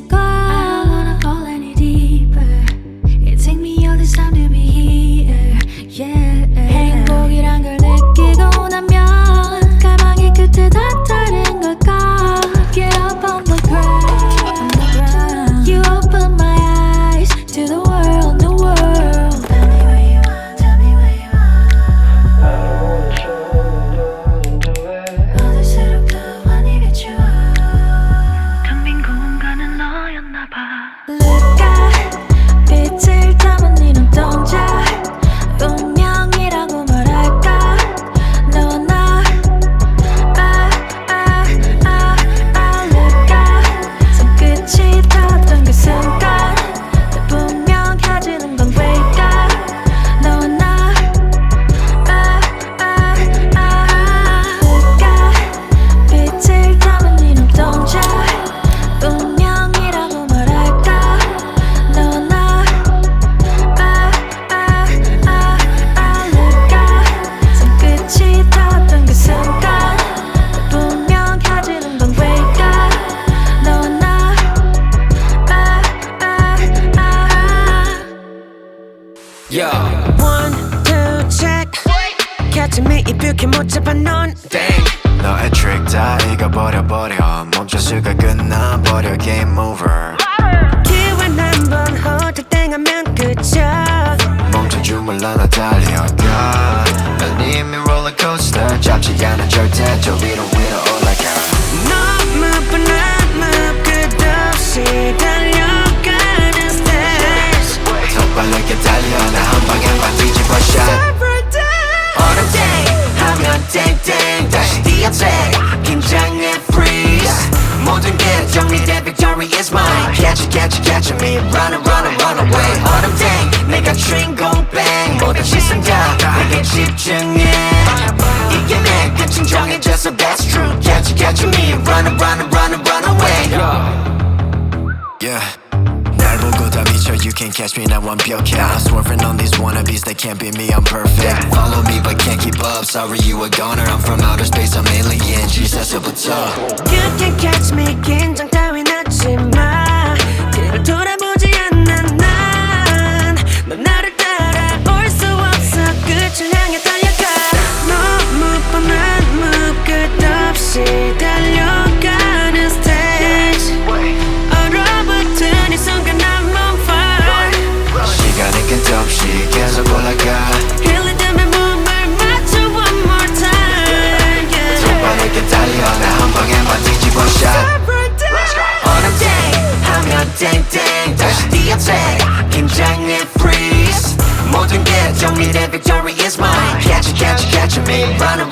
go. I don't wanna fall any deeper. It take me all this time to be here. Yeah. 행복이란 걸 느끼고 나면 갈망의 끝에 다 다른 걸까. Get up on the ground. You open my eyes to the world, new world. Tell me where you are, tell me where you are. 어딜 새롭다 네가 좋아. 텅 빈 공간은 너였나 봐. Look at 빛을 담은 네 눈동자. 운명이라고 말할까. 너와 나 look at 손끝이 닿았던 그 순간 분명해지는 건 왜일까. 너와 나 look at 빛을 담은 네 눈동자. 운명이라고 말할까. 너와 나 look at 손끝이 닿았던 그 순간 분명해지는 건 왜일까. 너와 나 Yo, 1, 2, check. Catch me if you can 못 잡아 넌 dang. 너의 트릭 다 읽어버려버려. 멈출 수가 끝나버려. Game over. 기회는 한번 헛땡하면 끝이야. 멈춰줄 몰라 나 달려가. 열림이 롤러코스터. 잡지 않아 절대 저 위로 올라가. 너무 뻔한 끝없이 달려가는 stage. 더 빠르게 달려 나 한 방에만 뒤집어 shot. All day 하면 땡땡 다시 뛰어대 긴장해 freeze 모든 게 정리돼 victory is mine Catch it, catch it, catch me Run it, run it, run away All day 내가 주인공 bang 모든 시선 다 내게 집중해 이게 내 끝은 정해져서 that's true Catch it, catch me Run it, run it, run it, run away Yeah. 날 보고 다 미쳐 You can't catch me 난 완벽해 I'm swerving on these wannabes They can't beat me I'm perfect Follow me but can't keep up Sorry you a goner I'm from outer space I'm alien 지사서부터 You can catch me 긴장 따윈 하지 마. 뒤를 돌아보지 않는 넌 나를 따라올 수 없어. 끝을 향해 달려가. 너무 뻔한 끝없이 달려가는 stage. 얼어붙은 이 순간 I'm on fire. 시간이 끝없이 계속 올라가 흘리듬에 몸을 맞춰 one more time. Yeah. 더 빠르게 달려 나 한 방에만 뒤집어 shot. All day 하면 땡땡 다시 뛰어대 긴장해 freeze 모든 게 정리돼 victory is mine Catch it, catch it, catch me Run it,